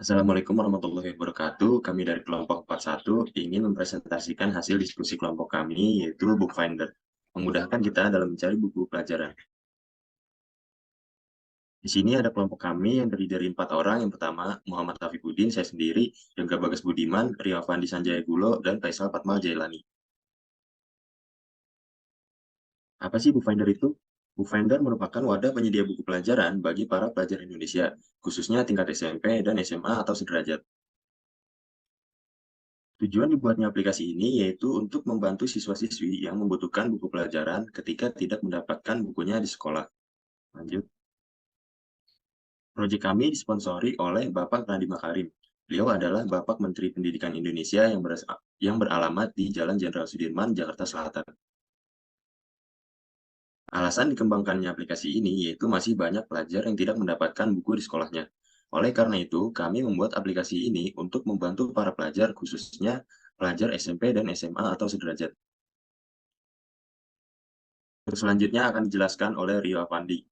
Assalamualaikum warahmatullahi wabarakatuh. Kami dari kelompok 41 ingin mempresentasikan hasil diskusi kelompok kami, yaitu Bookfinder, memudahkan kita dalam mencari buku pelajaran. Di sini ada kelompok kami yang terdiri dari 4 orang. Yang pertama, Muhammad Tafiquddin, saya sendiri, Yoga Bagas Budiman, Rio Fandi Sanjaya Gulo, dan Faisal Fatmal Jailani. Apa sih Bookfinder itu? Bookfinder merupakan wadah penyedia buku pelajaran bagi para pelajar Indonesia, khususnya tingkat SMP dan SMA atau sederajat. Tujuan dibuatnya aplikasi ini yaitu untuk membantu siswa-siswi yang membutuhkan buku pelajaran ketika tidak mendapatkan bukunya di sekolah. Lanjut. Proyek kami disponsori oleh Bapak Nadiem Makarim. Beliau adalah Bapak Menteri Pendidikan Indonesia yang beralamat di Jalan Jenderal Sudirman, Jakarta Selatan. Alasan dikembangkannya aplikasi ini yaitu masih banyak pelajar yang tidak mendapatkan buku di sekolahnya. Oleh karena itu, kami membuat aplikasi ini untuk membantu para pelajar, khususnya pelajar SMP dan SMA atau sederajat. Selanjutnya akan dijelaskan oleh Rio Avandi.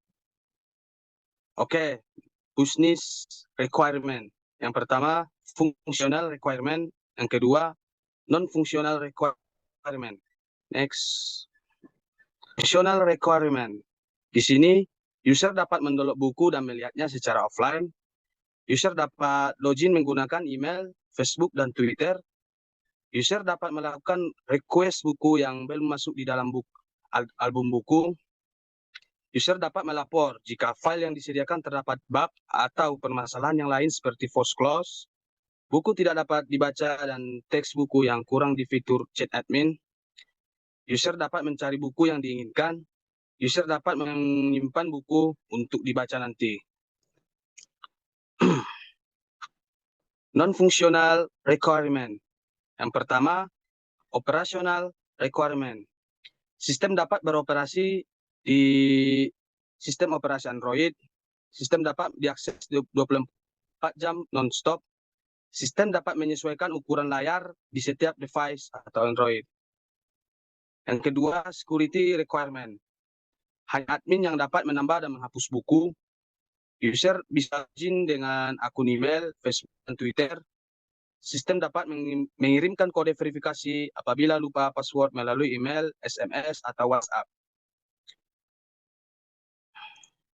Oke, business requirement. Yang pertama, functional requirement. Yang kedua, non-functional requirement. Next, functional requirement. Di sini, user dapat mendownload buku dan melihatnya secara offline. User dapat login menggunakan email, Facebook, dan Twitter. User dapat melakukan request buku yang belum masuk di dalam album buku. User dapat melapor jika file yang disediakan terdapat bug atau permasalahan yang lain seperti false clause, buku tidak dapat dibaca, dan teks buku yang kurang di fitur chat admin. User dapat mencari buku yang diinginkan. User dapat menyimpan buku untuk dibaca nanti. Non-functional requirement. Yang pertama, operational requirement. Sistem dapat beroperasi di sistem operasi Android. Sistem dapat diakses 24 jam non-stop. Sistem dapat menyesuaikan ukuran layar di setiap device atau Android. Yang kedua, security requirement. Hanya admin yang dapat menambah dan menghapus buku. User bisa login dengan akun email, Facebook, dan Twitter. Sistem dapat mengirimkan kode verifikasi apabila lupa password melalui email, SMS, atau WhatsApp.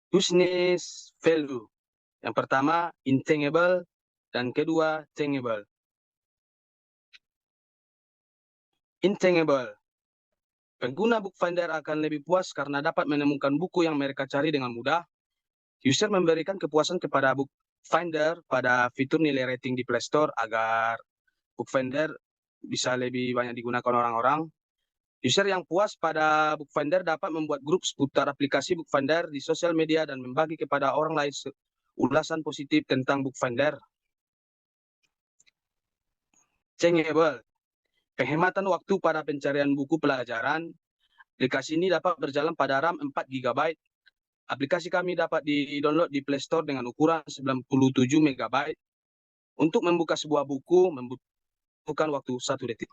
Business value. Yang pertama, intangible, dan kedua, tangible. Intangible. Pengguna Bookfinder akan lebih puas karena dapat menemukan buku yang mereka cari dengan mudah. User memberikan kepuasan kepada Bookfinder pada fitur nilai rating di Play Store agar Bookfinder bisa lebih banyak digunakan orang-orang. User yang puas pada Bookfinder dapat membuat grup seputar aplikasi Bookfinder di sosial media dan membagi kepada orang lain ulasan positif tentang Bookfinder. Changeable. Penghematan waktu pada pencarian buku pelajaran. Aplikasi ini dapat berjalan pada RAM 4 GB. Aplikasi kami dapat di-download di Play Store dengan ukuran 97 MB. Untuk membuka sebuah buku membutuhkan waktu 1 detik.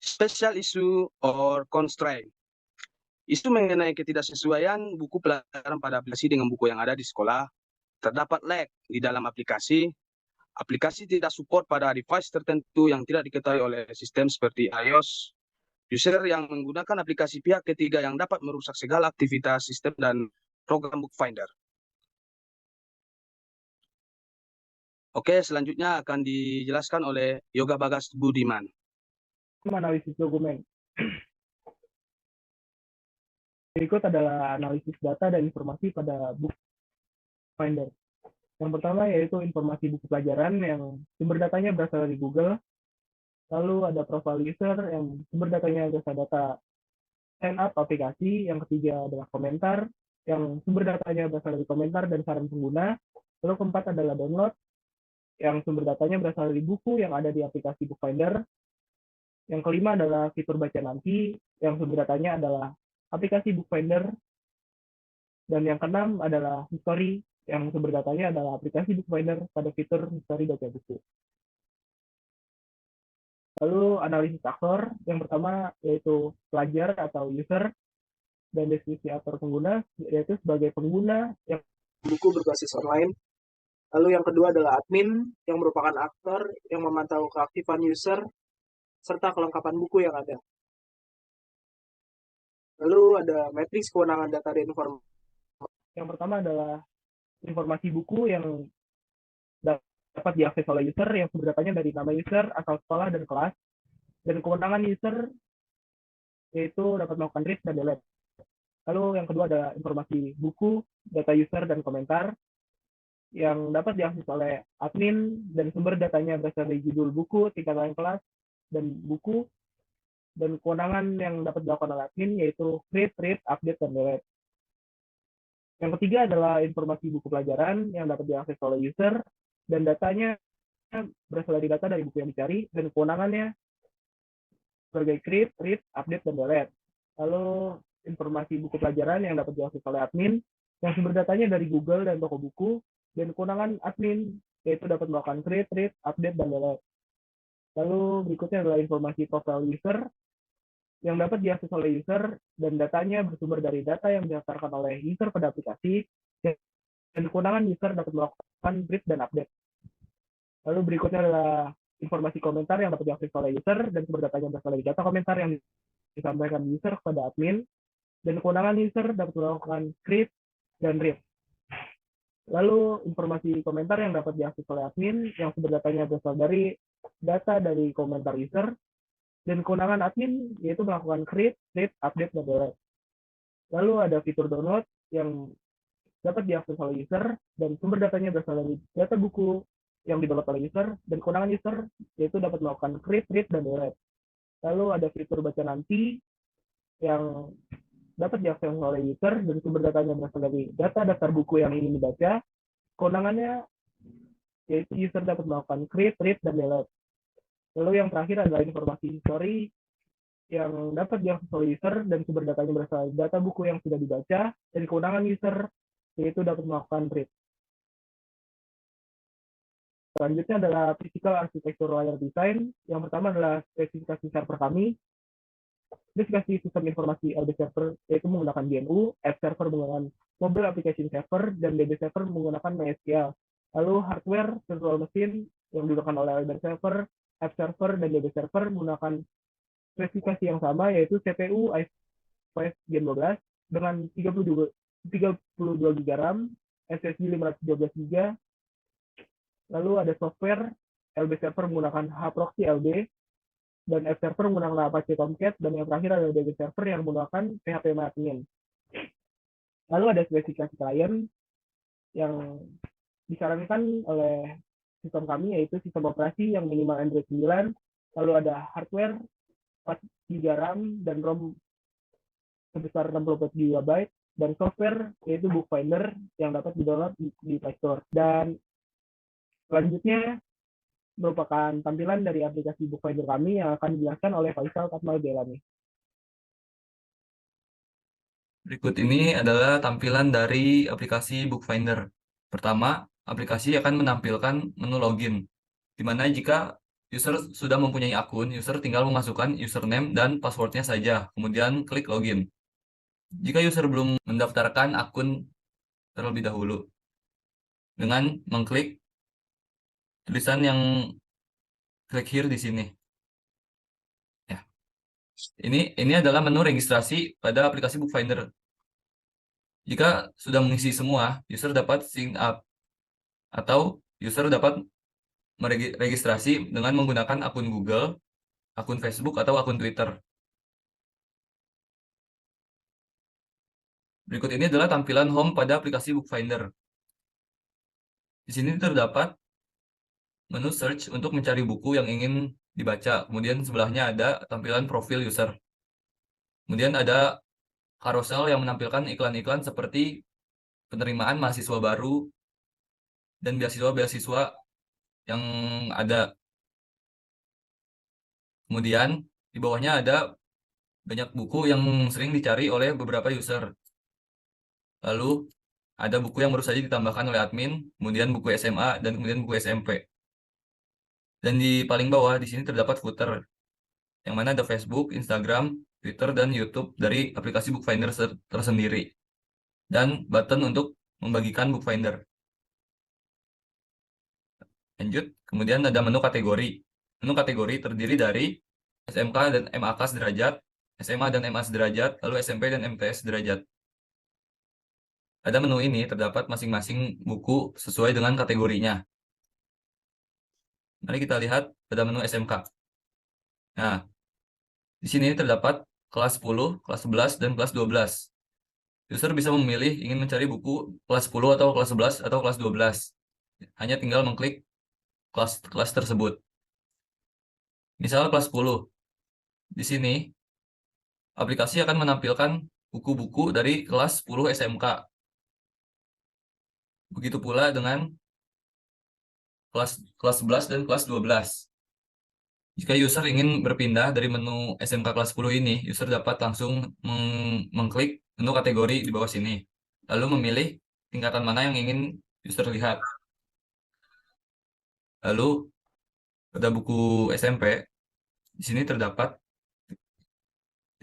Special issue or constraint. Isu mengenai ketidaksesuaian buku pelajaran pada aplikasi dengan buku yang ada di sekolah. Terdapat lag di dalam aplikasi. Aplikasi tidak support pada device tertentu yang tidak diketahui oleh sistem seperti iOS. User yang menggunakan aplikasi pihak ketiga yang dapat merusak segala aktivitas sistem dan program Bookfinder. Oke, selanjutnya akan dijelaskan oleh Yoga Bagas Budiman. Analisis dokumen. Berikut adalah analisis data dan informasi pada Bookfinder. Yang pertama yaitu informasi buku pelajaran yang sumber datanya berasal dari Google. Lalu ada profile user yang sumber datanya berasal data sign up aplikasi. Yang ketiga adalah komentar yang sumber datanya berasal dari komentar dan saran pengguna. Lalu keempat adalah download yang sumber datanya berasal dari buku yang ada di aplikasi Bookfinder. Yang kelima adalah fitur baca nanti yang sumber datanya adalah aplikasi Bookfinder. Dan yang keenam adalah history yang sumber datanya adalah aplikasi Bookfinder pada fitur history baca buku. Lalu analisis aktor, yang pertama yaitu pelajar atau user, dan deskripsi aktor pengguna yaitu sebagai pengguna yang buku berbasis online. Lalu yang kedua adalah admin, yang merupakan aktor yang memantau keaktifan user serta kelengkapan buku yang ada. Lalu ada matriks kewenangan data dan informasi. Yang pertama adalah informasi buku yang dapat diakses oleh user yang sumber datanya dari nama user, asal sekolah, dan kelas. Dan kewenangan user yaitu dapat melakukan read dan delete. Lalu yang kedua ada informasi buku, data user, dan komentar yang dapat diakses oleh admin dan sumber datanya berasal dari judul buku, tingkatan kelas, dan buku. Dan kewenangan yang dapat dilakukan oleh admin yaitu create, read, update, dan delete. Yang ketiga adalah informasi buku pelajaran yang dapat diakses oleh user dan datanya berasal dari data dari buku yang dicari, dan kewenangannya sebagai create, read, update, dan delete. Lalu informasi buku pelajaran yang dapat diakses oleh admin yang sumber datanya dari Google dan toko buku, dan kewenangan admin yaitu dapat melakukan create, read, update, dan delete. Lalu berikutnya adalah informasi profile user yang dapat diakses oleh user dan datanya bersumber dari data yang didaftarkan oleh user pada aplikasi, dan kewenangan user dapat melakukan read dan update. Lalu berikutnya adalah informasi komentar yang dapat diakses oleh user dan sumber datanya berasal dari data komentar yang disampaikan user kepada admin, dan kewenangan user dapat melakukan create dan read. Lalu informasi komentar yang dapat diakses oleh admin yang sumber datanya berasal dari data dari komentar user, dan kewenangan admin yaitu melakukan create, read, update, dan delete. Lalu ada fitur download yang dapat diakses oleh user dan sumber datanya berasal dari data buku yang didownload oleh user, dan kewenangan user yaitu dapat melakukan create, read, dan delete. Lalu ada fitur baca nanti yang dapat diakses oleh user dan sumber datanya berasal dari data daftar buku yang ingin dibaca. Kewenangannya yaitu user dapat melakukan create, read, dan delete. Lalu yang terakhir adalah informasi history yang dapat diakses oleh user dan sumber datanya berasal dari data buku yang sudah dibaca, dan kewenangan user yaitu dapat melakukan read. Selanjutnya adalah physical architecture layer design. Yang pertama adalah spesifikasi server kami. Spesifikasi sistem informasi LB server yaitu menggunakan DNU, App server menggunakan mobile application server, dan DB server menggunakan MySQL. Lalu hardware virtual machine yang digunakan oleh LB server, App server, dan DB server menggunakan spesifikasi yang sama yaitu CPU i5 Gen 12 dengan 32 GB RAM, SSD 512 GB. Lalu ada software LB server menggunakan Hproxy LB, dan App server menggunakan Apache Tomcat, dan yang terakhir ada DB server yang menggunakan PHP Martin. Lalu ada spesifikasi klien yang disarankan oleh sistem kami yaitu sistem operasi yang minimal Android 9, lalu ada hardware 4 GB RAM dan ROM sebesar 64 GB, dan software yaitu Bookfinder yang dapat di-download di Play Store. Dan selanjutnya merupakan tampilan dari aplikasi Bookfinder kami yang akan dijelaskan oleh Faisal Katmalgelani. Berikut ini adalah tampilan dari aplikasi Bookfinder. Pertama, aplikasi akan menampilkan menu login, di mana jika user sudah mempunyai akun, user tinggal memasukkan username dan passwordnya saja, kemudian klik login. Jika user belum mendaftarkan akun terlebih dahulu, dengan mengklik tulisan yang klik here di sini. Ya. Ini adalah menu registrasi pada aplikasi Bookfinder. Jika sudah mengisi semua, user dapat sign up atau user dapat meregistrasi dengan menggunakan akun Google, akun Facebook, atau akun Twitter. Berikut ini adalah tampilan home pada aplikasi Bookfinder. Di sini terdapat menu search untuk mencari buku yang ingin dibaca. Kemudian sebelahnya ada tampilan profil user. Kemudian ada carousel yang menampilkan iklan-iklan seperti penerimaan mahasiswa baru dan beasiswa-beasiswa yang ada. Kemudian di bawahnya ada banyak buku yang sering dicari oleh beberapa user. Lalu ada buku yang baru saja ditambahkan oleh admin, kemudian buku SMA, dan kemudian buku SMP. Dan di paling bawah di sini terdapat footer, yang mana ada Facebook, Instagram, Twitter, dan YouTube dari aplikasi Bookfinder tersendiri. Dan button untuk membagikan Bookfinder. Lanjut, kemudian ada menu kategori. Menu kategori terdiri dari SMK dan MAK sederajat, SMA dan MA sederajat, lalu SMP dan MTS sederajat. Pada menu ini terdapat masing-masing buku sesuai dengan kategorinya. Mari kita lihat pada menu SMK. Nah, di sini terdapat kelas 10, kelas 11, dan kelas 12. User bisa memilih ingin mencari buku kelas 10 atau kelas 11 atau kelas 12. Hanya tinggal mengklik kelas tersebut. Misal kelas 10. Di sini, aplikasi akan menampilkan buku-buku dari kelas 10 SMK. Begitu pula dengan kelas 11 dan kelas 12. Jika user ingin berpindah dari menu SMK kelas 10 ini, user dapat langsung mengklik menu kategori di bawah sini. Lalu memilih tingkatan mana yang ingin user lihat. Lalu pada buku SMP, di sini terdapat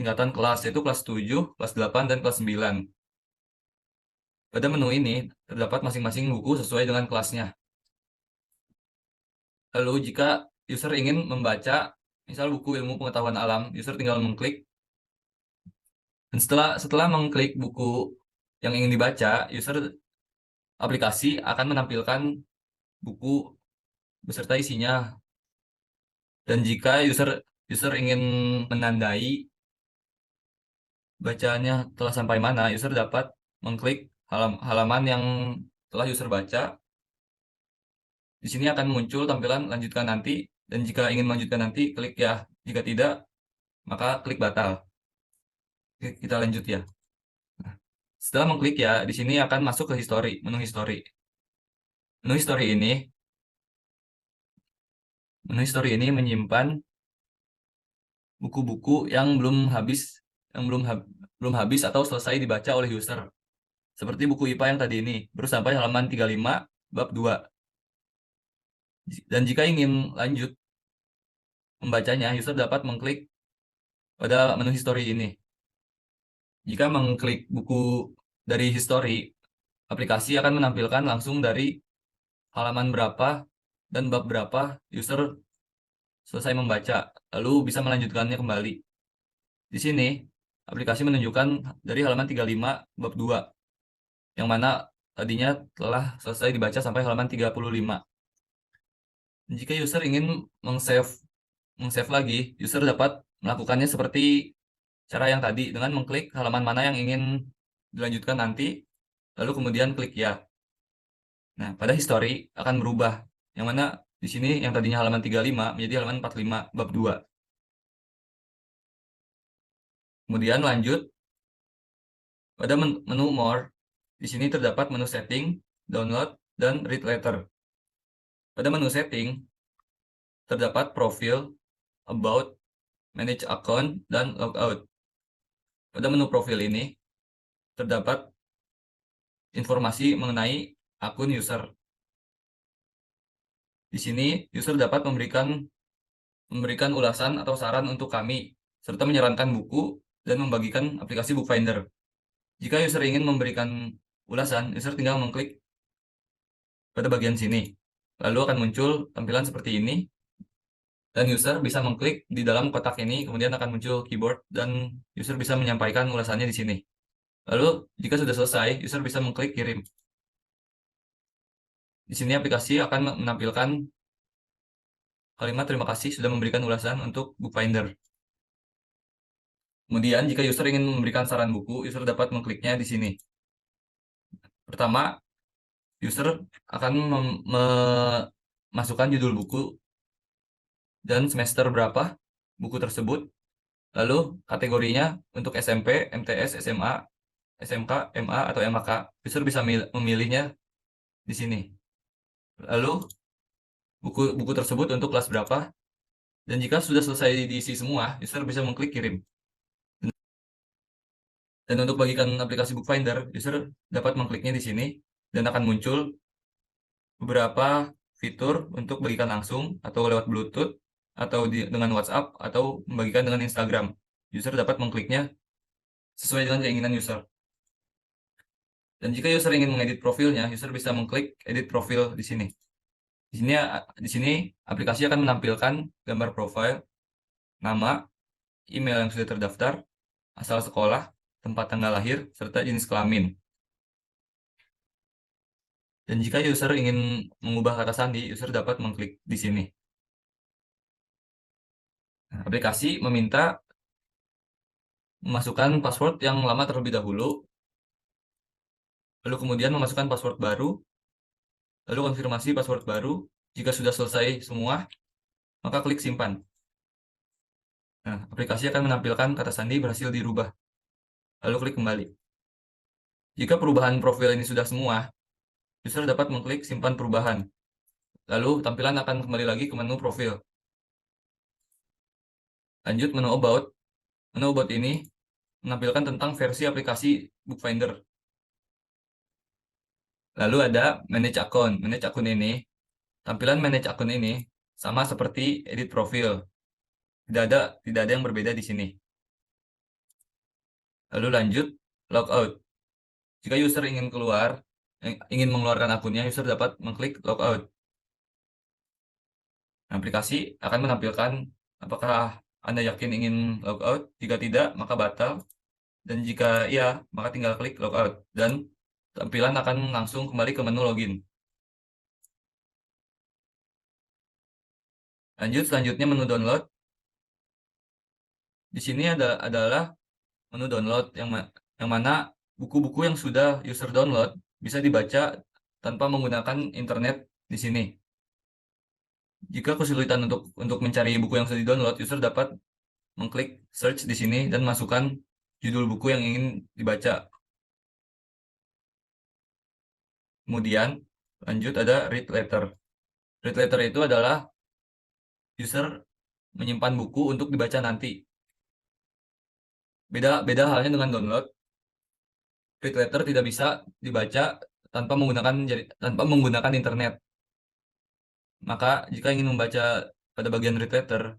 tingkatan kelas, yaitu kelas 7, kelas 8, dan kelas 9. Pada menu ini terdapat masing-masing buku sesuai dengan kelasnya. Lalu jika user ingin membaca, misal buku ilmu pengetahuan alam, user tinggal mengklik. Dan setelah mengklik buku yang ingin dibaca, aplikasi akan menampilkan buku beserta isinya. Dan jika user ingin menandai bacaannya telah sampai mana, user dapat mengklik halaman yang telah user baca. Di sini akan muncul tampilan lanjutkan nanti, dan jika ingin melanjutkan nanti, klik ya. Jika tidak, maka klik batal. Oke, kita lanjut ya. Nah, setelah mengklik ya, di sini akan masuk ke history, menu history. Menu history ini menyimpan buku-buku yang belum habis atau selesai dibaca oleh user. Seperti buku IPA yang tadi ini, baru sampai halaman 35 bab 2. Dan jika ingin lanjut membacanya, user dapat mengklik pada menu history ini. Jika mengklik buku dari history, aplikasi akan menampilkan langsung dari halaman berapa dan bab berapa user selesai membaca, lalu bisa melanjutkannya kembali. Di sini, aplikasi menunjukkan dari halaman 35 bab 2, yang mana tadinya telah selesai dibaca sampai halaman 35. Jika user ingin meng-save lagi, user dapat melakukannya seperti cara yang tadi, dengan mengklik halaman mana yang ingin dilanjutkan nanti, lalu kemudian klik ya. Nah, pada history akan berubah, yang mana di sini yang tadinya halaman 35 menjadi halaman 45 bab 2. Kemudian lanjut pada menu more. Di sini terdapat menu setting, download, dan read letter. Pada menu setting terdapat profil, about, manage account, dan logout. Pada menu profil ini terdapat informasi mengenai akun user. Di sini user dapat memberikan ulasan atau saran untuk kami, serta menyarankan buku dan membagikan aplikasi Bookfinder. Jika user ingin memberikan ulasan, user tinggal mengklik pada bagian sini. Lalu akan muncul tampilan seperti ini. Dan user bisa mengklik di dalam kotak ini, kemudian akan muncul keyboard, dan user bisa menyampaikan ulasannya di sini. Lalu, jika sudah selesai, user bisa mengklik kirim. Di sini aplikasi akan menampilkan kalimat terima kasih sudah memberikan ulasan untuk Bookfinder. Kemudian, jika user ingin memberikan saran buku, user dapat mengkliknya di sini. Pertama, user akan memasukkan judul buku dan semester berapa buku tersebut, lalu kategorinya untuk SMP, MTS, SMA, SMK, MA, atau MAK. User bisa memilihnya di sini. Lalu buku tersebut untuk kelas berapa, dan jika sudah selesai diisi semua, user bisa mengklik kirim. Dan untuk bagikan aplikasi Bookfinder, user dapat mengkliknya di sini, dan akan muncul beberapa fitur untuk bagikan langsung, atau lewat Bluetooth, atau dengan WhatsApp, atau membagikan dengan Instagram. User dapat mengkliknya sesuai dengan keinginan user. Dan jika user ingin mengedit profilnya, user bisa mengklik edit profil di sini. Di sini aplikasi akan menampilkan gambar profil, nama, email yang sudah terdaftar, asal sekolah, tempat tanggal lahir, serta jenis kelamin. Dan jika user ingin mengubah kata sandi, user dapat mengklik di sini. Nah, aplikasi meminta memasukkan password yang lama terlebih dahulu, lalu kemudian memasukkan password baru, lalu konfirmasi password baru. Jika sudah selesai semua, maka klik simpan. Nah, aplikasi akan menampilkan kata sandi berhasil dirubah, lalu klik kembali. Jika perubahan profil ini sudah semua, user dapat mengklik simpan perubahan. Lalu tampilan akan kembali lagi ke menu profil. Lanjut menu About. Menu About ini menampilkan tentang versi aplikasi Bookfinder. Lalu ada Manage Account. Manage akun ini, tampilan Manage akun ini sama seperti edit profil. Tidak ada yang berbeda di sini. Lalu lanjut Logout. Jika user ingin mengeluarkan akunnya, user dapat mengklik Logout. Aplikasi akan menampilkan apakah Anda yakin ingin logout. Jika tidak, maka batal. Dan jika iya, maka tinggal klik logout. Dan tampilan akan langsung kembali ke menu login. Lanjut, selanjutnya menu download. Di sini adalah menu download yang mana buku-buku yang sudah user download bisa dibaca tanpa menggunakan internet di sini. Jika kesulitan untuk mencari buku yang sudah di-download, user dapat mengklik search di sini dan masukkan judul buku yang ingin dibaca. Kemudian lanjut ada read letter. Read letter itu adalah user menyimpan buku untuk dibaca nanti. Beda halnya dengan download. Read letter tidak bisa dibaca tanpa menggunakan internet. Maka jika ingin membaca pada bagian read letter,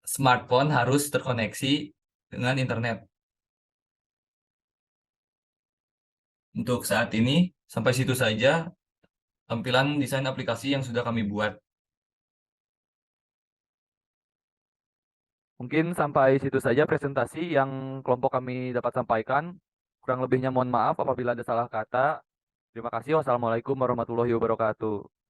smartphone harus terkoneksi dengan internet. Untuk saat ini, sampai situ saja tampilan desain aplikasi yang sudah kami buat. Mungkin sampai situ saja presentasi yang kelompok kami dapat sampaikan. Kurang lebihnya mohon maaf apabila ada salah kata. Terima kasih. Wassalamualaikum warahmatullahi wabarakatuh.